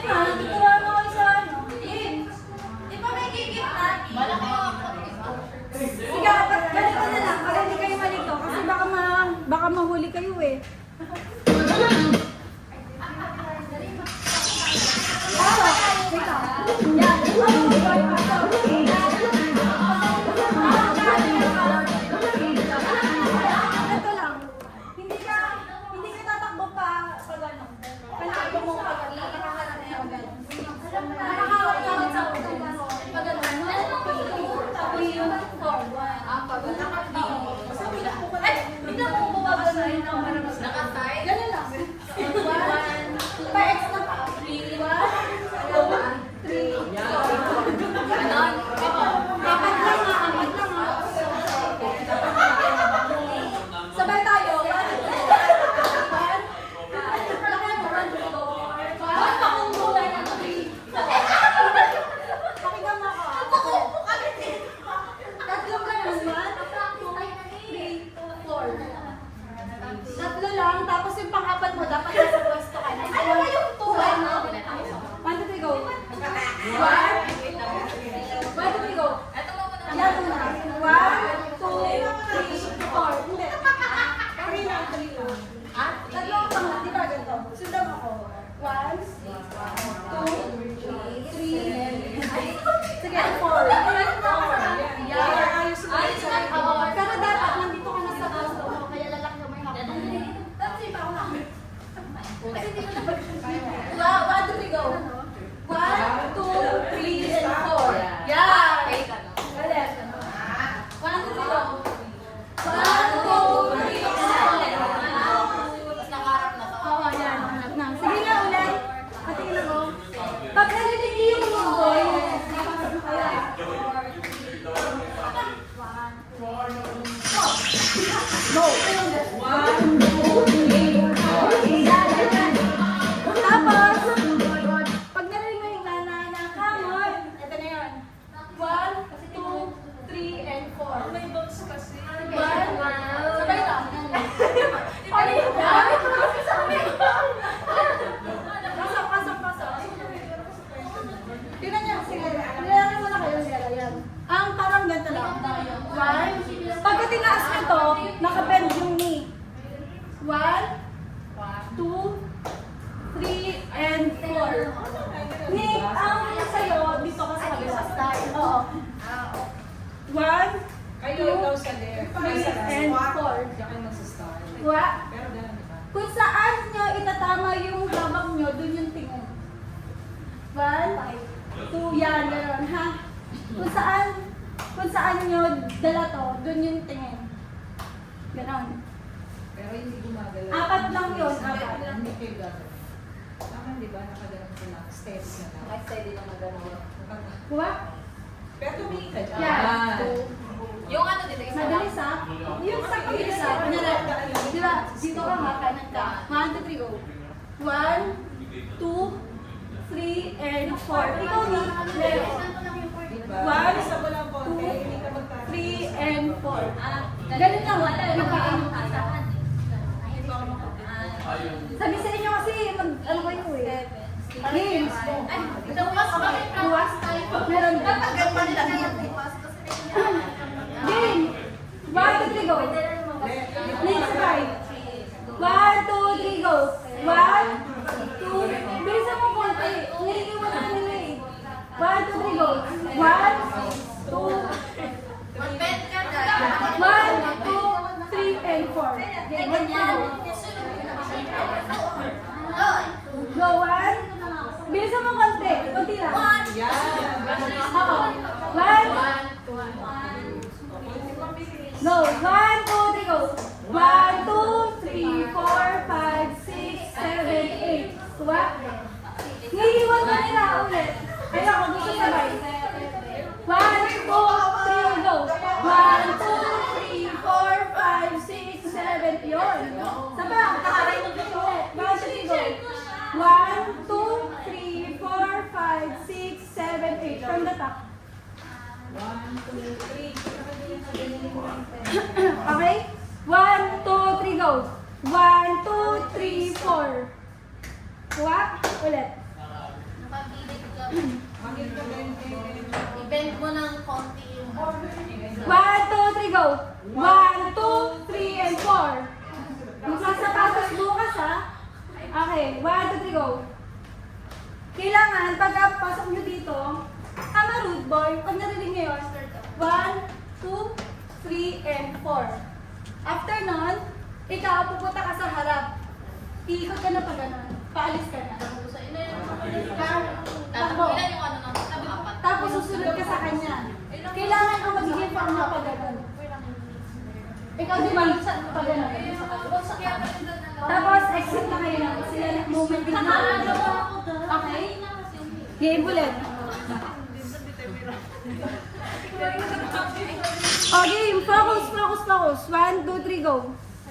na, tuturuan ako sa ano. Di ba may gigit natin? Malaki ako. Sige, ganito na lang, para hindi kayo malito. Kasi baka mahuli kayo eh. Ito lang. Hindi ka tatakbo pa pag ano. Kailangan mo pag ano. Nakakawag ka sa pag ano. Ay, bigla mo bumaba na rin ako para mas nakaside. Ganun lang. 1, pa-X na pa. 3, 1, 2, 3, 4. Ganon. Apat lang ha, apat lang ha. Sabay tayo. 1, 2, 3. Pakinggan mo ako. Tatlong ganun. 1, 2, 3, 4. Tatlo lang, tapos yung pang-apat mo, dapat nasa pwesto ka. Ano ba yung tuwan mo? 1, 2, 3, go. 1, 2, 3, go. Yan muna. 1, 2, 3, 4. Hindi. 3 lang, 3 lang. Tatlo ang pang, di ba ganito? Sundan mo ako. 1, 2, 3, sige, 4. Ayos na. Pero dapat, nandito ka na sa pwesto mo, kaya lalaki mo yung hapon. Tapos iba ako lang. Kasi di ko na wow, 1, 2, 3, go. 1, 2, 3, and 4. Yeah! Galit. 1, 2, 3, go. 1, 2, 3, oo, yan. Hanap na. Sige nga ulit. Patingin ako. Pag narinig niyo yung munggoy, no. 1, 2, 3, 4. Tapos, pag narinig mo yung nanay na kamot, ito na yun. 1, 2, 3, and 4. May box kasi. 1, sabay lang. Pasok. Tingnan niyo, sige. Nilalagay mo na kayo siya. Yan. Ang parang ganito lang. 1. Pagka tinaas nyo to, nakabend yung knee. 1, 2, 3, and 4. Nick, ang sa'yo, dito ka sa kabila. Oo. 1, Kayo ikaw sa there. 3, and 4. Diyan kayo magsastart. Pero ganun, di ba? Kung saan nyo itatama yung hawak nyo, dun yung tingin. 1, 2, yan, gano'n, ha? Kung saan nyo dala to, dun yung tingin. Gano'n. Pero hindi gumagalaw. Apat lang yun, apat. Hindi kayo gagawin. Tama, di ba? Nakaganon ko lang. Steps na lang. Steady na magano. Kuha? Pero tumingin ka dyan. Yan. Yung ano dito, isa lang. Madalis ha? Yung sa pabilis ha? Kunyari, di ba? Dito ka nga, kanan ka. 1, 2, 3, go. 1, 2, 3, and 4. Ikaw ni, Leo. Diba? 1, Isa mo lang po. Hindi ka 3, and 4. Ganun lang, wala. Nakaano ka sa sabi sa inyo kasi, ano kayo eh. Games. Buwas. Meron ba? Game. 1, 2, 3, go. Next try. 1, 2, 3, go. 1, 2, bilisan mo konti. Niliwan na nila eh. 1, 2, 3, go. 1, 2, 1, 2, 3, and 4. Game. 1, 2, go. Go, 1. Bilisan mo konti. Konti lang. Oo. 1. Go. 1, 2, 3, go. 1, 2, 3, 4, 5, 6, 7, 8. Tuwa? Niliwan mo nila ulit. Ayun ako, gusto sabay. 1, 2, 3, go. 1, 2, 3, 4, 5, 6, 7, yun. Sabay, kakaray mo dito ulit. 1, 2, 3, go. 1, 2, 3, 4, 5, 6, 7, 8. From the top. 1, 2, 3. Okay? 1, 2, 3, go. 1, 2, 3, 4. Kuha? Ulit. 1, go. 1, 2, 3, and 4. Magsasapatos bukas ha. Okay, 1, 2, 3, go. Kailangan, pagkapasok nyo dito, ama rude boy, pag narinig nyo yun, 1, 2, 3, and 4. After nun, ikaw pupunta ka sa harap. Iikot ka na pa ganun. Paalis ka na. Takbo. Tapos susunod ka sa kanya. Kailangan ka magiging form na pa ganun. Ikaw di ba pa ganun? Tapos exit na kayo lang. Sila movement din na. Okay? Game ulit. Okay, focus, focus, focus. 1, 2, 3, go.